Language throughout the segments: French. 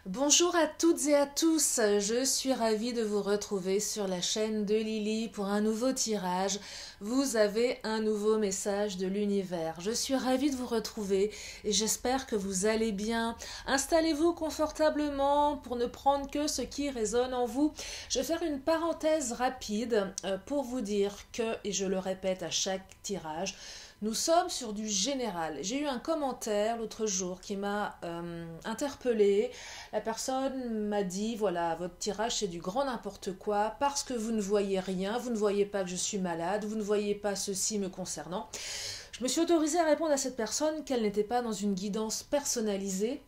Bonjour à toutes et à tous, je suis ravie de vous retrouver sur la chaîne de Lily pour un nouveau tirage. Vous avez un nouveau message de l'univers. Je suis ravie de vous retrouver et j'espère que vous allez bien. Installez-vous confortablement pour ne prendre que ce qui résonne en vous. Je vais faire une parenthèse rapide pour vous dire que, et je le répète à chaque tirage, nous sommes sur du général. J'ai eu un commentaire l'autre jour qui m'a interpellée. La personne m'a dit, voilà, votre tirage c'est du grand n'importe quoi parce que vous ne voyez rien, vous ne voyez pas que je suis malade, vous ne voyez pas ceci me concernant. Je me suis autorisée à répondre à cette personne qu'elle n'était pas dans une guidance personnalisée,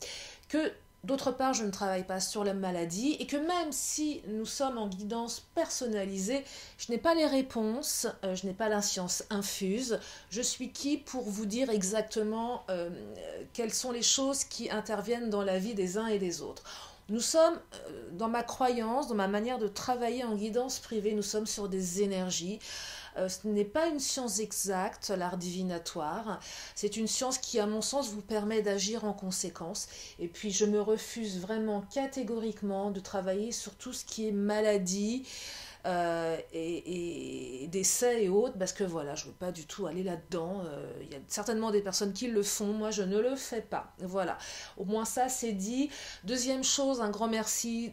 que d'autre part, je ne travaille pas sur la maladie et que même si nous sommes en guidance personnalisée, je n'ai pas les réponses, je n'ai pas la science infuse. Je suis qui pour vous dire exactement quelles sont les choses qui interviennent dans la vie des uns et des autres. Nous sommes, dans ma croyance, dans ma manière de travailler en guidance privée, nous sommes sur des énergies. Ce n'est pas une science exacte, l'art divinatoire. C'est une science qui, à mon sens, vous permet d'agir en conséquence. Et puis, je me refuse vraiment catégoriquement de travailler sur tout ce qui est maladie et décès et autres, parce que voilà, je ne veux pas du tout aller là-dedans. Il y a certainement des personnes qui le font, moi je ne le fais pas. Voilà, au moins ça c'est dit. Deuxième chose, un grand merci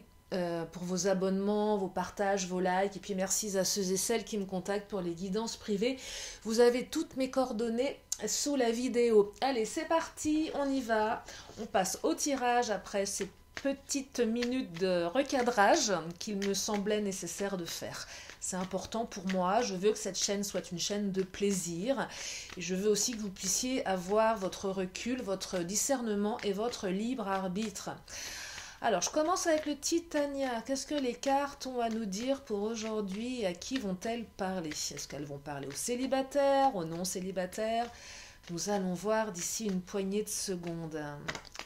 pour vos abonnements, vos partages, vos likes, et puis merci à ceux et celles qui me contactent pour les guidances privées. Vous avez toutes mes coordonnées sous la vidéo. Allez, c'est parti, on y va. On passe au tirage après ces petites minutes de recadrage qu'il me semblait nécessaire de faire. C'est important pour moi, je veux que cette chaîne soit une chaîne de plaisir et je veux aussi que vous puissiez avoir votre recul, votre discernement et votre libre arbitre. Alors, je commence avec le Titania. Qu'est-ce que les cartes ont à nous dire pour aujourd'hui? À qui vont-elles parler? Est-ce qu'elles vont parler aux célibataires, aux non-célibataires? Nous allons voir d'ici une poignée de secondes.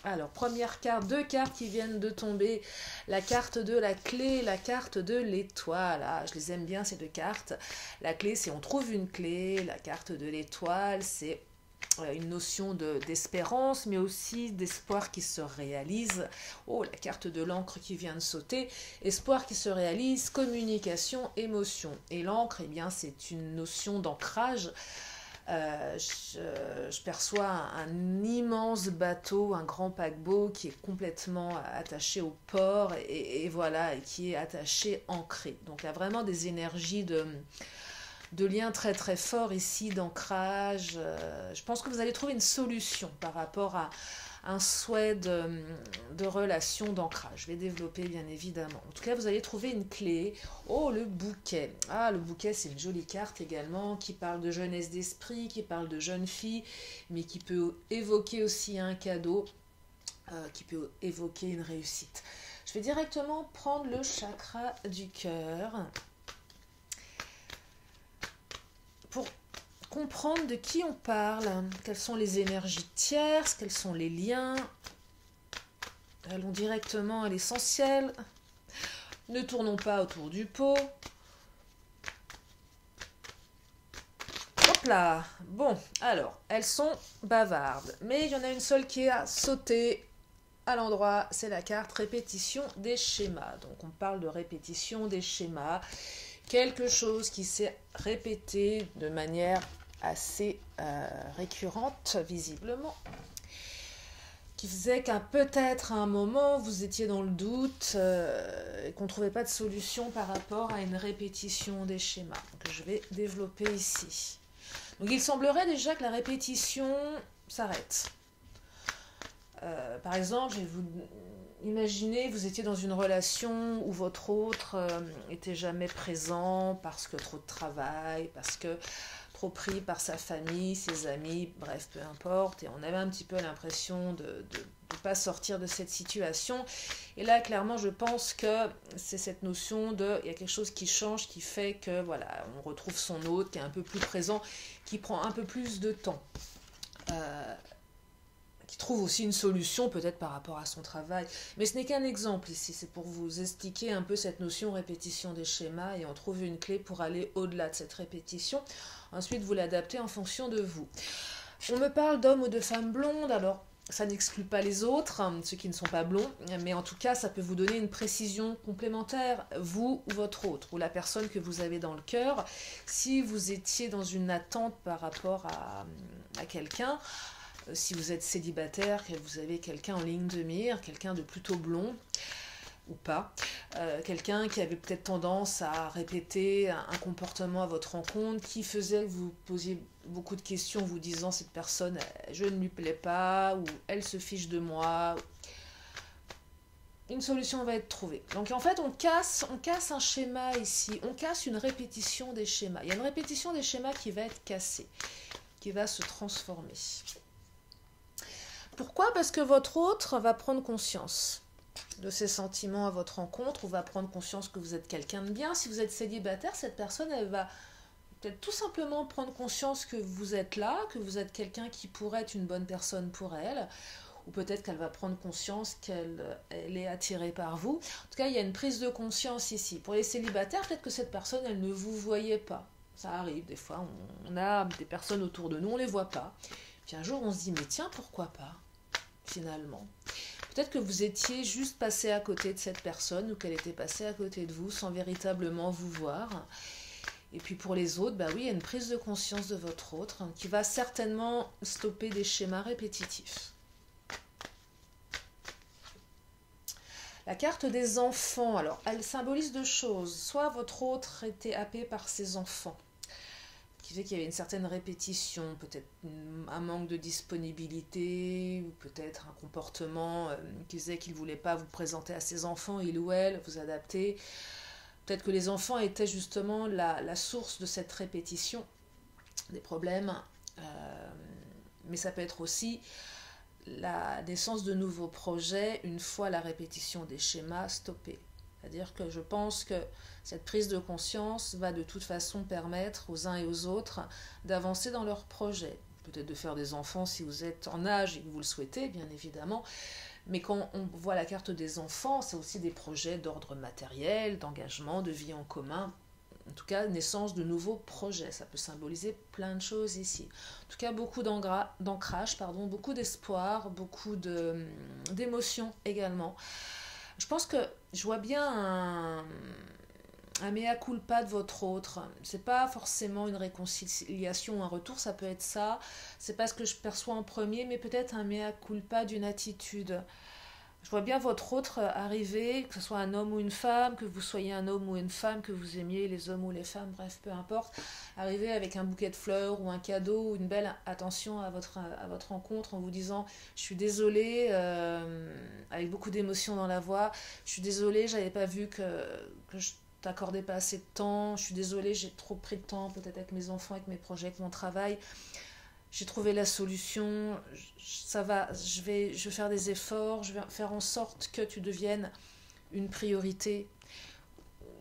Alors, première carte, deux cartes qui viennent de tomber. La carte de la clé, la carte de l'étoile. Ah, je les aime bien ces deux cartes. La clé, c'est on trouve une clé. La carte de l'étoile, c'est une notion d'espérance, mais aussi d'espoir qui se réalise. Oh, la carte de l'encre qui vient de sauter. Espoir qui se réalise, communication, émotion. Et l'encre, eh bien, c'est une notion d'ancrage. Je perçois un immense bateau, un grand paquebot qui est complètement attaché au port et voilà, et qui est attaché, ancré. Donc il y a vraiment des énergies de liens très très forts ici, d'ancrage. Je pense que vous allez trouver une solution par rapport à un souhait de relation, d'ancrage. Je vais développer bien évidemment. En tout cas, vous allez trouver une clé. Oh, le bouquet. Ah, le bouquet, c'est une jolie carte également qui parle de jeunesse d'esprit, qui parle de jeune fille, mais qui peut évoquer aussi un cadeau, qui peut évoquer une réussite. Je vais directement prendre le chakra du cœur pour comprendre de qui on parle, quelles sont les énergies tierces, quels sont les liens. Allons directement à l'essentiel. Ne tournons pas autour du pot. Hop là. Bon, alors, elles sont bavardes, mais il y en a une seule qui a sauté à l'endroit, c'est la carte répétition des schémas. Donc on parle de répétition des schémas, quelque chose qui s'est répété de manière assez récurrente visiblement, qui faisait qu'à peut-être à un moment vous étiez dans le doute et qu'on ne trouvait pas de solution par rapport à une répétition des schémas que je vais développer ici. Donc il semblerait déjà que la répétition s'arrête. Par exemple, je vais vous imaginer, vous étiez dans une relation où votre autre était jamais présent parce que trop de travail, parce que trop pris par sa famille, ses amis, bref, peu importe. Et on avait un petit peu l'impression de ne pas sortir de cette situation. Et là, clairement, je pense que c'est cette notion de, il y a quelque chose qui change, qui fait que, voilà, on retrouve son autre qui est un peu plus présent, qui prend un peu plus de temps. Qui trouve aussi une solution peut-être par rapport à son travail. Mais ce n'est qu'un exemple ici, c'est pour vous expliquer un peu cette notion répétition des schémas et on trouve une clé pour aller au-delà de cette répétition. Ensuite, vous l'adaptez en fonction de vous. On me parle d'hommes ou de femmes blondes, alors Ça n'exclut pas les autres, ceux qui ne sont pas blonds, mais en tout cas, ça peut vous donner une précision complémentaire, vous ou votre autre, ou la personne que vous avez dans le cœur. Si vous étiez dans une attente par rapport à quelqu'un, si vous êtes célibataire, que vous avez quelqu'un en ligne de mire, quelqu'un de plutôt blond, ou pas, quelqu'un qui avait peut-être tendance à répéter un comportement à votre rencontre qui faisait que vous posiez beaucoup de questions vous disant cette personne je ne lui plais pas ou elle se fiche de moi, une solution va être trouvée. Donc en fait on casse un schéma ici, on casse une répétition des schémas. Il y a une répétition des schémas qui va être cassée, qui va se transformer. Pourquoi ? Parce que votre autre va prendre conscience de ses sentiments à votre rencontre, ou va prendre conscience que vous êtes quelqu'un de bien. Si vous êtes célibataire, cette personne, elle va peut-être tout simplement prendre conscience que vous êtes là, que vous êtes quelqu'un qui pourrait être une bonne personne pour elle, ou peut-être qu'elle va prendre conscience qu'elle est attirée par vous. En tout cas, il y a une prise de conscience ici. Pour les célibataires, peut-être que cette personne, elle ne vous voyait pas. Ça arrive, des fois, on a des personnes autour de nous, on ne les voit pas. Puis un jour, on se dit, mais tiens, pourquoi pas, finalement ? Peut-être que vous étiez juste passé à côté de cette personne ou qu'elle était passée à côté de vous sans véritablement vous voir. Et puis pour les autres, bah oui, il y a une prise de conscience de votre autre qui va certainement stopper des schémas répétitifs. La carte des enfants, alors elle symbolise deux choses. Soit votre autre était happé par ses enfants, qui fait qu'il y avait une certaine répétition, peut-être un manque de disponibilité, ou peut-être un comportement qui faisait qu'il ne voulait pas vous présenter à ses enfants, il ou elle, vous adapter. Peut-être que les enfants étaient justement la source de cette répétition des problèmes, mais ça peut être aussi la naissance de nouveaux projets une fois la répétition des schémas stoppée. C'est-à-dire que je pense que cette prise de conscience va de toute façon permettre aux uns et aux autres d'avancer dans leurs projets. Peut-être de faire des enfants si vous êtes en âge et que vous le souhaitez, bien évidemment. Mais quand on voit la carte des enfants, c'est aussi des projets d'ordre matériel, d'engagement, de vie en commun. En tout cas, naissance de nouveaux projets. Ça peut symboliser plein de choses ici. En tout cas, beaucoup d'ancrage, beaucoup d'espoir, beaucoup d'émotions également. Je pense que je vois bien un mea culpa de votre autre. C'est pas forcément une réconciliation ou un retour, ça peut être ça. C'est pas ce que je perçois en premier, mais peut-être un mea culpa d'une attitude. Je vois bien votre autre arriver, que ce soit un homme ou une femme, que vous soyez un homme ou une femme, que vous aimiez les hommes ou les femmes, bref, peu importe, arriver avec un bouquet de fleurs ou un cadeau ou une belle attention à votre rencontre en vous disant « Je suis désolée avec beaucoup d'émotion dans la voix, je suis désolée, j'avais pas vu que je t'accordais pas assez de temps, je suis désolée, j'ai trop pris de temps, peut-être avec mes enfants, avec mes projets, avec mon travail. » J'ai trouvé la solution, ça va, je vais faire des efforts, je vais faire en sorte que tu deviennes une priorité.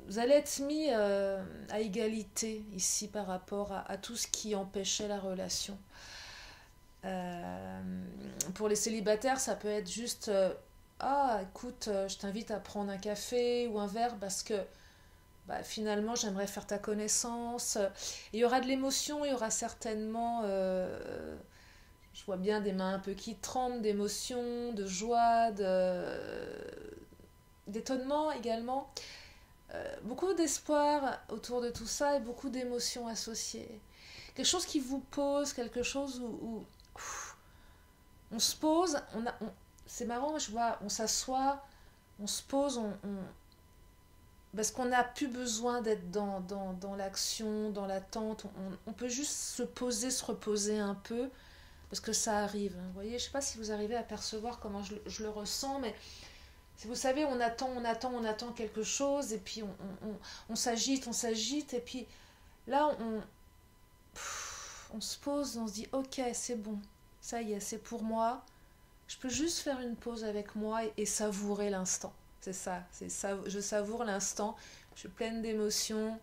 Vous allez être mis à égalité ici par rapport à tout ce qui empêchait la relation. Pour les célibataires, ça peut être juste ah, écoute, je t'invite à prendre un café ou un verre parce que finalement j'aimerais faire ta connaissance. Il y aura de l'émotion, il y aura certainement je vois bien des mains un peu qui tremblent d'émotion, de joie, d'étonnement également, beaucoup d'espoir autour de tout ça et beaucoup d'émotions associées, quelque chose qui vous pose, quelque chose où on se pose, c'est marrant, je vois, on s'assoit, on se pose, parce qu'on n'a plus besoin d'être dans l'action, dans l'attente. On peut juste se poser, se reposer un peu, parce que ça arrive. Vous voyez, je ne sais pas si vous arrivez à percevoir comment je le ressens, mais si vous savez, on attend quelque chose, et puis on s'agite, et puis là, on se pose, on se dit, ok, c'est bon, ça y est, c'est pour moi. Je peux juste faire une pause avec moi et savourer l'instant. C'est ça, je savoure l'instant, je suis pleine d'émotions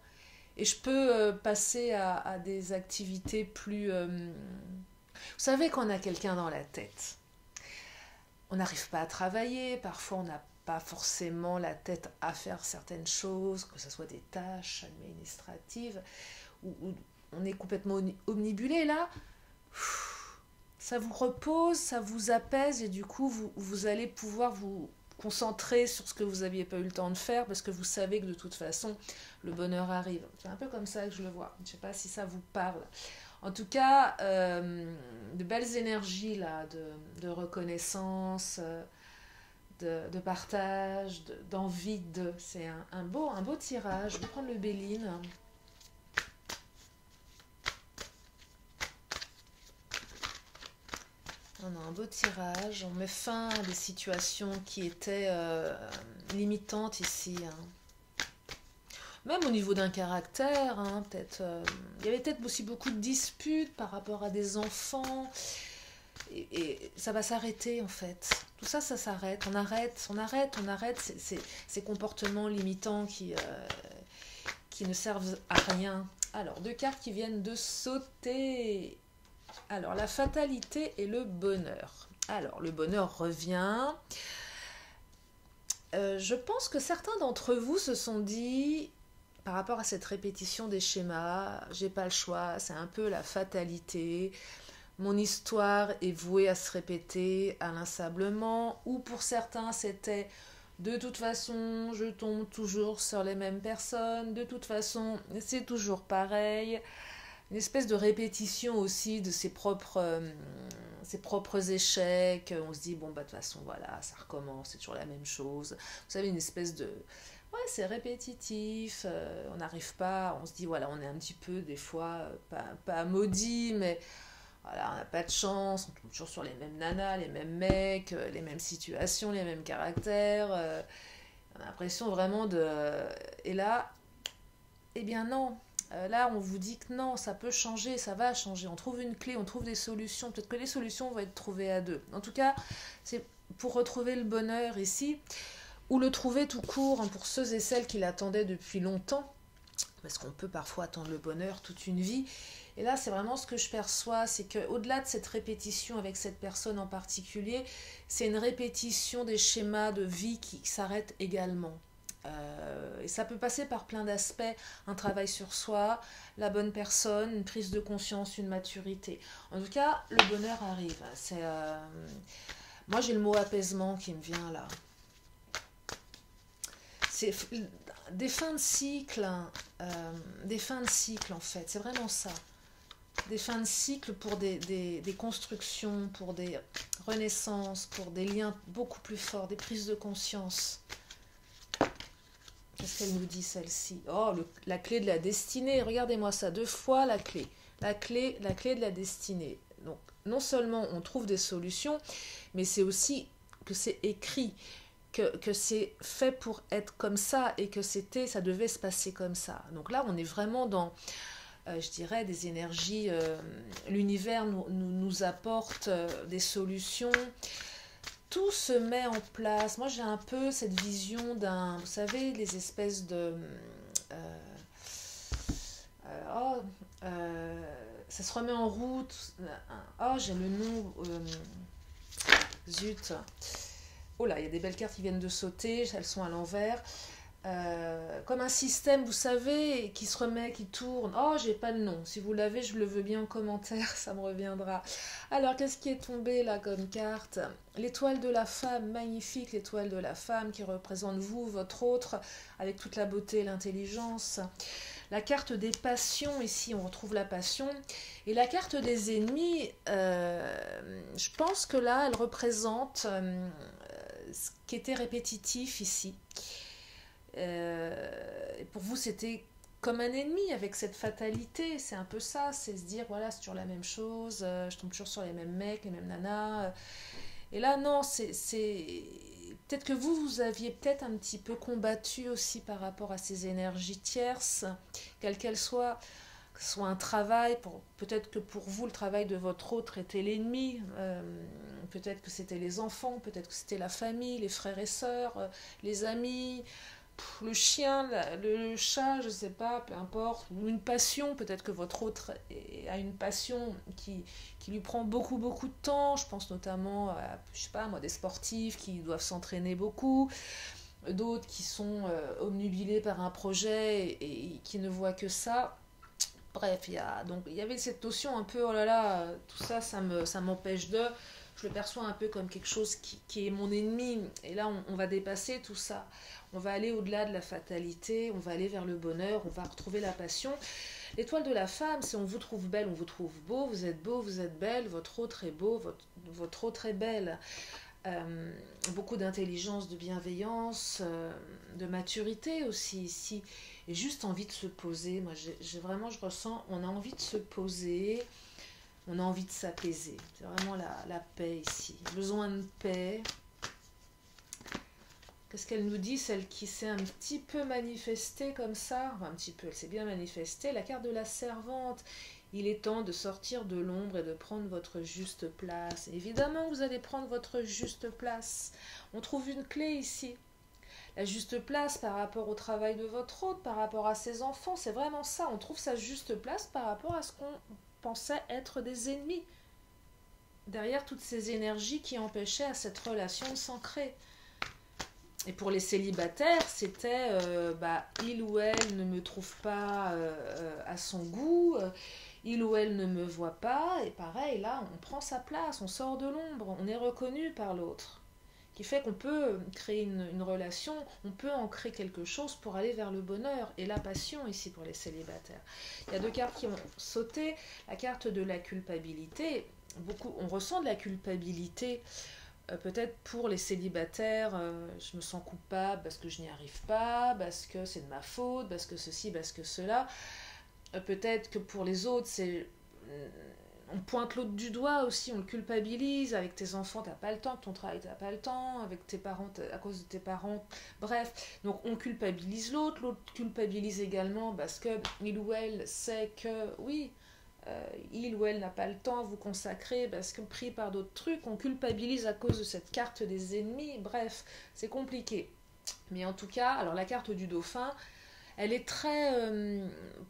et je peux passer à des activités plus... Vous savez qu'on a quelqu'un dans la tête. On n'arrive pas à travailler, parfois on n'a pas forcément la tête à faire certaines choses, que ce soit des tâches administratives, où on est complètement omnibulé là. ça vous repose, ça vous apaise et du coup, vous allez pouvoir vous concentrer sur ce que vous n'aviez pas eu le temps de faire parce que vous savez que de toute façon, le bonheur arrive. C'est un peu comme ça que je le vois. Je ne sais pas si ça vous parle. En tout cas, de belles énergies là, de reconnaissance, de partage, d'envie de. C'est un beau tirage. Je vais prendre le Béline. On a un beau tirage. On met fin à des situations qui étaient limitantes ici. Hein. Même au niveau d'un caractère, hein, peut-être. Il y avait peut-être aussi beaucoup de disputes par rapport à des enfants. Et ça va s'arrêter en fait. Tout ça, ça s'arrête. On arrête ces comportements limitants qui ne servent à rien. Alors, deux cartes qui viennent de sauter. Alors, la fatalité et le bonheur. Alors, le bonheur revient. Je pense que certains d'entre vous se sont dit, par rapport à cette répétition des schémas, j'ai pas le choix, c'est un peu la fatalité. Mon histoire est vouée à se répéter inlassablement. Ou pour certains, c'était de toute façon, je tombe toujours sur les mêmes personnes. De toute façon, c'est toujours pareil. Une espèce de répétition aussi de ses propres échecs. On se dit, bon, bah, de toute façon, voilà, ça recommence, c'est toujours la même chose. Vous savez, une espèce de... Ouais, c'est répétitif, on n'arrive pas, on se dit, voilà, on est un petit peu, des fois, pas maudit, mais voilà, on n'a pas de chance, on tombe toujours sur les mêmes nanas, les mêmes mecs, les mêmes situations, les mêmes caractères. On a l'impression vraiment de... Et là, eh bien non. Là, on vous dit que non, ça peut changer, ça va changer. On trouve une clé, on trouve des solutions. Peut-être que les solutions vont être trouvées à deux. En tout cas, c'est pour retrouver le bonheur ici, ou le trouver tout court, hein, pour ceux et celles qui l'attendaient depuis longtemps. Parce qu'on peut parfois attendre le bonheur toute une vie. Et là, c'est vraiment ce que je perçois, c'est qu'au-delà de cette répétition avec cette personne en particulier, c'est une répétition des schémas de vie qui s'arrêtent également. Et ça peut passer par plein d'aspects, un travail sur soi, la bonne personne, une prise de conscience, une maturité. En tout cas, le bonheur arrive. Moi, j'ai le mot apaisement qui me vient là. C'est des fins de cycle, des fins de cycle en fait, c'est vraiment ça. Des fins de cycle pour des constructions, pour des renaissances, pour des liens beaucoup plus forts, des prises de conscience. Qu'est-ce qu'elle nous dit celle-ci? Oh, la clé de la destinée, regardez-moi ça, 2 fois la clé. La clé de la destinée. Donc, non seulement on trouve des solutions, mais c'est aussi que c'est écrit, que c'est fait pour être comme ça et que ça devait se passer comme ça. Donc là, on est vraiment dans, je dirais, des énergies. L'univers nous apporte des solutions. Tout se met en place. Moi, j'ai un peu cette vision vous savez, les espèces de... ça se remet en route. Oh, j'ai le nom. Zut. Oh là, il y a des belles cartes qui viennent de sauter. Elles sont à l'envers. Comme un système, vous savez, qui se remet, qui tourne. Oh, j'ai pas le nom. Si vous l'avez, je le veux bien en commentaire, ça me reviendra. Alors, qu'est-ce qui est tombé là comme carte? L'étoile de la femme, magnifique, l'étoile de la femme qui représente vous, votre autre, avec toute la beauté et l'intelligence. La carte des passions, ici on retrouve la passion. Et la carte des ennemis, je pense que là, elle représente ce qui était répétitif ici. Et pour vous, c'était comme un ennemi avec cette fatalité. C'est un peu ça, c'est se dire, voilà, c'est toujours la même chose, je tombe toujours sur les mêmes mecs, les mêmes nanas. Et là, non, c'est... Peut-être que vous aviez peut-être un petit peu combattu aussi par rapport à ces énergies tierces, quelles qu'elles soient, que ce soit un travail, peut-être que pour vous, le travail de votre autre était l'ennemi, peut-être que c'était les enfants, peut-être que c'était la famille, les frères et sœurs, les amis, le chien, le chat, je ne sais pas, peu importe, ou une passion, peut-être que votre autre a une passion qui lui prend beaucoup de temps. Je pense notamment à, je sais pas moi, des sportifs qui doivent s'entraîner beaucoup, d'autres qui sont obnubilés par un projet et qui ne voient que ça. Bref, il y avait cette notion un peu, oh là là, tout ça, ça m'empêche de... Je le perçois un peu comme quelque chose qui est mon ennemi. Et là, on va dépasser tout ça. On va aller au-delà de la fatalité, on va aller vers le bonheur, on va retrouver la passion. L'étoile de la femme, c'est on vous trouve belle, on vous trouve beau, vous êtes belle, votre autre est beau, votre autre est belle. Beaucoup d'intelligence, de bienveillance, de maturité aussi ici. Et juste envie de se poser. Moi, je ressens, on a envie de se poser, on a envie de s'apaiser. C'est vraiment la paix ici. Besoin de paix. Qu'est-ce qu'elle nous dit, celle qui s'est un petit peu manifestée comme ça? Enfin, un petit peu, elle s'est bien manifestée. La carte de la servante. Il est temps de sortir de l'ombre et de prendre votre juste place. Évidemment, vous allez prendre votre juste place. On trouve une clé ici. La juste place par rapport au travail de votre hôte, par rapport à ses enfants. C'est vraiment ça. On trouve sa juste place par rapport à ce qu'on pensait être des ennemis. Derrière toutes ces énergies qui empêchaient à cette relation de s'ancrer. Et pour les célibataires, c'était il ou elle ne me trouve pas à son goût, il ou elle ne me voit pas, et pareil, là, on prend sa place, on sort de l'ombre, on est reconnu par l'autre. Qui fait qu'on peut créer une relation, on peut en créer quelque chose pour aller vers le bonheur et la passion ici pour les célibataires. Il y a deux cartes qui ont sauté, la carte de la culpabilité, on ressent de la culpabilité. Peut-être pour les célibataires, je me sens coupable parce que je n'y arrive pas, parce que c'est de ma faute, parce que ceci, parce que cela. Peut-être que pour les autres, on pointe l'autre du doigt aussi, on le culpabilise. Avec tes enfants, t'as pas le temps, avec ton travail, t'as pas le temps, avec tes parents, à cause de tes parents. Bref, donc on culpabilise l'autre culpabilise également parce que il ou elle sait que, oui, il ou elle n'a pas le temps à vous consacrer parce que pris par d'autres trucs, on culpabilise à cause de cette carte des ennemis. Bref, c'est compliqué. Mais en tout cas, alors la carte du dauphin, elle est très...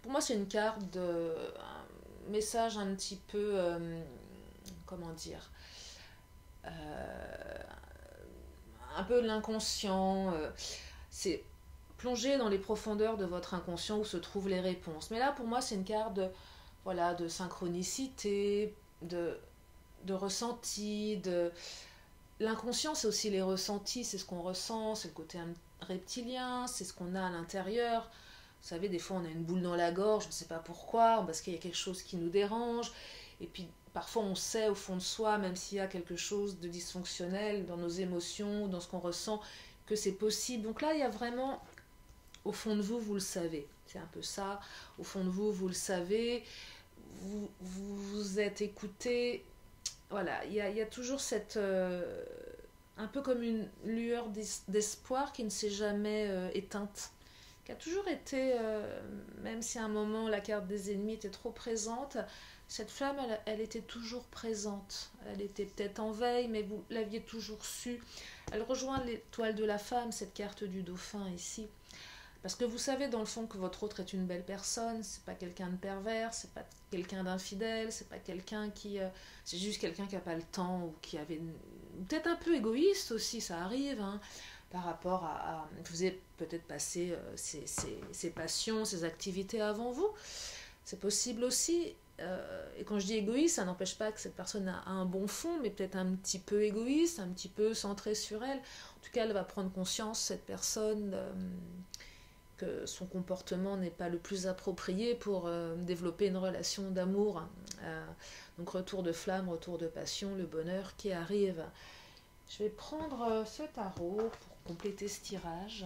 pour moi, c'est une carte de... un message un petit peu... comment dire un peu de l'inconscient. C'est plonger dans les profondeurs de votre inconscient où se trouvent les réponses. Mais là, pour moi, c'est une carte de... voilà, de synchronicité, de ressenti, L'inconscient, c'est aussi les ressentis, c'est ce qu'on ressent, c'est le côté reptilien, c'est ce qu'on a à l'intérieur. Vous savez, des fois, on a une boule dans la gorge, on ne sait pas pourquoi, parce qu'il y a quelque chose qui nous dérange. Et puis, parfois, on sait au fond de soi, même s'il y a quelque chose de dysfonctionnel dans nos émotions, dans ce qu'on ressent, que c'est possible. Donc là, il y a vraiment, au fond de vous, vous le savez. C'est un peu ça. Au fond de vous, vous le savez. Vous vous êtes écouté. Voilà, il y a toujours cette... un peu comme une lueur d'espoir qui ne s'est jamais éteinte. Qui a toujours été, même si à un moment la carte des ennemis était trop présente, cette flamme, elle était toujours présente. Elle était peut-être en veille, mais vous l'aviez toujours su. Elle rejoint l'étoile de la femme, cette carte du dauphin ici. Parce que vous savez dans le fond que votre autre est une belle personne, c'est pas quelqu'un de pervers, c'est pas quelqu'un d'infidèle, c'est pas quelqu'un qui... c'est juste quelqu'un qui a pas le temps ou qui avait... peut-être un peu égoïste aussi, ça arrive, hein, par rapport à vous avez peut-être passé ses passions, ses activités avant vous. C'est possible aussi. Et quand je dis égoïste, ça n'empêche pas que cette personne a un bon fond, mais peut-être un petit peu égoïste, un petit peu centré sur elle. En tout cas, elle va prendre conscience, cette personne... que son comportement n'est pas le plus approprié pour développer une relation d'amour. Donc retour de flamme, retour de passion, le bonheur qui arrive. Je vais prendre ce tarot pour compléter ce tirage.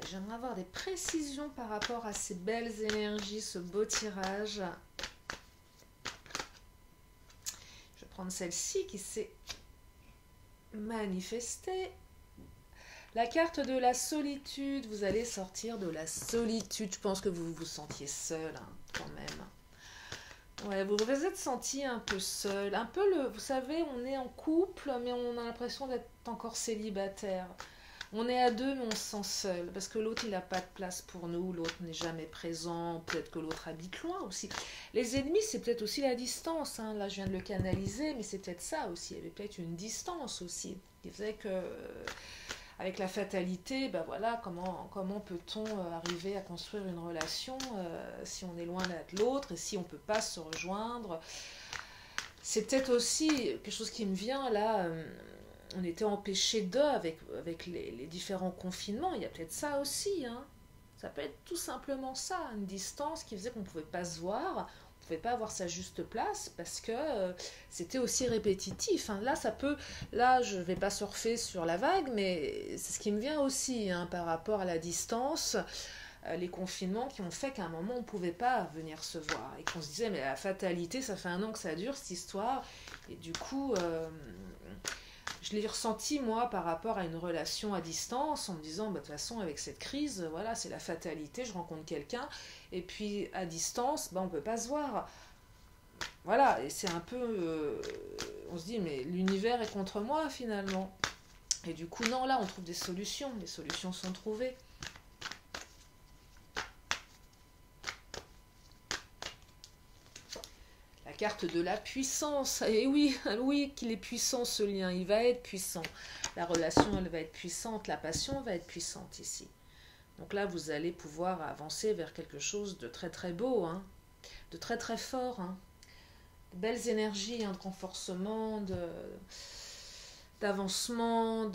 J'aimerais avoir des précisions par rapport à ces belles énergies, ce beau tirage. Je vais prendre celle-ci qui s'est manifestée. La carte de la solitude, vous allez sortir de la solitude. Je pense que vous vous sentiez seul, hein, quand même. Ouais, vous vous êtes senti un peu seul. Vous savez, on est en couple, mais on a l'impression d'être encore célibataire. On est à deux, mais on se sent seul, parce que l'autre, il n'a pas de place pour nous, l'autre n'est jamais présent, peut-être que l'autre habite loin aussi. Les ennemis, c'est peut-être aussi la distance, hein. Là, je viens de le canaliser, mais c'est peut-être ça aussi, il y avait peut-être une distance aussi, qui faisait que, avec la fatalité, ben voilà, comment peut-on arriver à construire une relation si on est loin l'un de l'autre, et si on ne peut pas se rejoindre. C'est peut-être aussi quelque chose qui me vient là, on était empêchés d'eux avec les différents confinements, il y a peut-être ça aussi, hein. Ça peut être tout simplement ça, une distance qui faisait qu'on ne pouvait pas se voir, on ne pouvait pas avoir sa juste place parce que c'était aussi répétitif, hein. Là je ne vais pas surfer sur la vague, mais c'est ce qui me vient aussi, hein, par rapport à la distance, les confinements qui ont fait qu'à un moment on ne pouvait pas venir se voir et qu'on se disait mais la fatalité, ça fait 1 an que ça dure cette histoire, et du coup je l'ai ressenti moi par rapport à une relation à distance en me disant bah, de toute façon avec cette crise, voilà, c'est la fatalité, je rencontre quelqu'un et puis à distance bah, on ne peut pas se voir, voilà, et c'est un peu on se dit mais l'univers est contre moi finalement, et du coup non, là on trouve des solutions, les solutions sont trouvées. La carte de la puissance, et oui, oui, qu'il est puissant ce lien, il va être puissant. La relation, elle va être puissante, la passion va être puissante ici. Donc là, vous allez pouvoir avancer vers quelque chose de très très beau, hein, de très très fort, hein. De belles énergies, hein, de renforcement, d'avancement,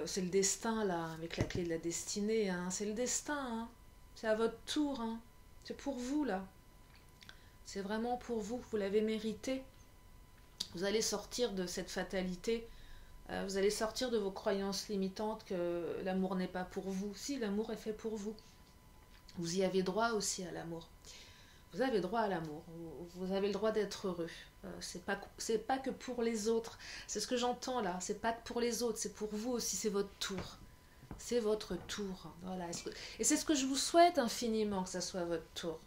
c'est le destin là, avec la clé de la destinée, hein. C'est le destin, hein. C'est à votre tour, hein. C'est pour vous là. C'est vraiment pour vous, vous l'avez mérité. Vous allez sortir de cette fatalité, vous allez sortir de vos croyances limitantes que l'amour n'est pas pour vous. Si, l'amour est fait pour vous. Vous y avez droit aussi à l'amour. Vous avez droit à l'amour, vous avez le droit d'être heureux. C'est pas que pour les autres, c'est ce que j'entends là, c'est pas que pour les autres, c'est pour vous aussi, c'est votre tour. C'est votre tour, voilà. Et c'est ce que je vous souhaite infiniment, que ça soit votre tour.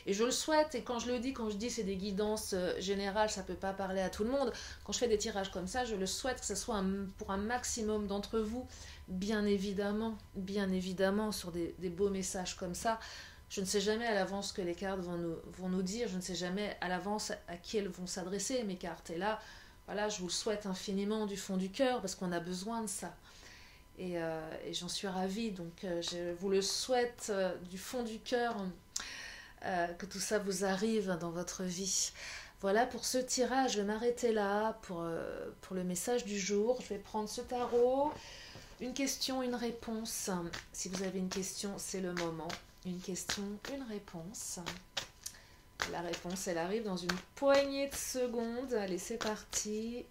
Et je le souhaite, et quand je le dis c'est des guidances générales, ça ne peut pas parler à tout le monde. Quand je fais des tirages comme ça, je le souhaite que ce soit pour un maximum d'entre vous, bien évidemment, sur des beaux messages comme ça. Je ne sais jamais à l'avance ce que les cartes vont nous dire, je ne sais jamais à l'avance à qui elles vont s'adresser, mes cartes. Et là, voilà, je vous le souhaite infiniment du fond du cœur, parce qu'on a besoin de ça. Et j'en suis ravie, donc je vous le souhaite du fond du cœur, que tout ça vous arrive dans votre vie. Voilà pour ce tirage, je vais m'arrêter là pour le message du jour. Je vais prendre ce tarot, une question, une réponse. Si vous avez une question, c'est le moment. Une question, une réponse. La réponse, elle arrive dans une poignée de secondes. Allez, c'est parti.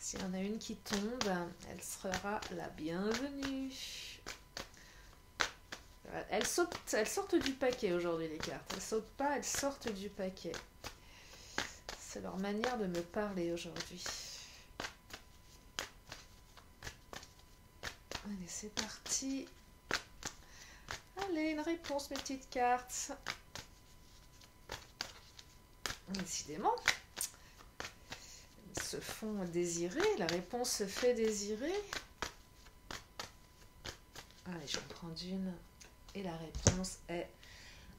S'il y en a une qui tombe, elle sera la bienvenue. Elles sortent du paquet aujourd'hui, les cartes. Elles sautent pas, elles sortent du paquet. C'est leur manière de me parler aujourd'hui. Allez, c'est parti. Allez, une réponse, mes petites cartes. Décidément, elles se font désirer. La réponse se fait désirer. Allez, je vais en prendre une. Et la réponse est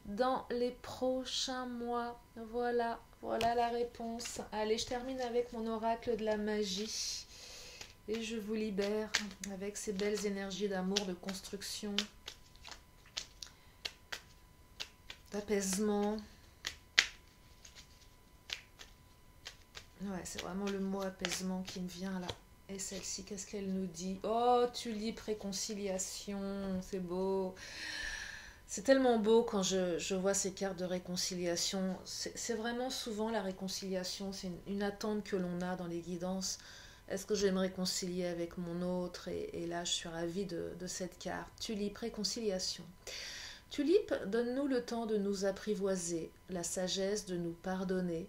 dans les prochains mois. Voilà la réponse. Allez, je termine avec mon oracle de la magie. Et je vous libère avec ces belles énergies d'amour, de construction, d'apaisement. Ouais, c'est vraiment le mot apaisement qui me vient là. Et celle-ci, qu'est-ce qu'elle nous dit? Oh, tulipe, réconciliation, c'est beau. C'est tellement beau quand je vois ces cartes de réconciliation. C'est vraiment souvent la réconciliation, c'est une attente que l'on a dans les guidances. Est-ce que je vais me réconcilier avec mon autre? Et là, je suis ravie de cette carte. Tulipe, réconciliation. Tulipe, donne-nous le temps de nous apprivoiser, la sagesse de nous pardonner.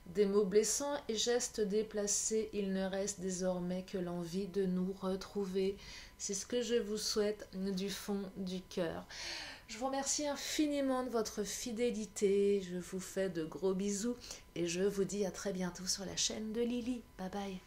Des mots blessants et gestes déplacés, il ne reste désormais que l'envie de nous retrouver. C'est ce que je vous souhaite du fond du cœur. Je vous remercie infiniment de votre fidélité. Je vous fais de gros bisous et je vous dis à très bientôt sur la chaîne de Lily. Bye bye.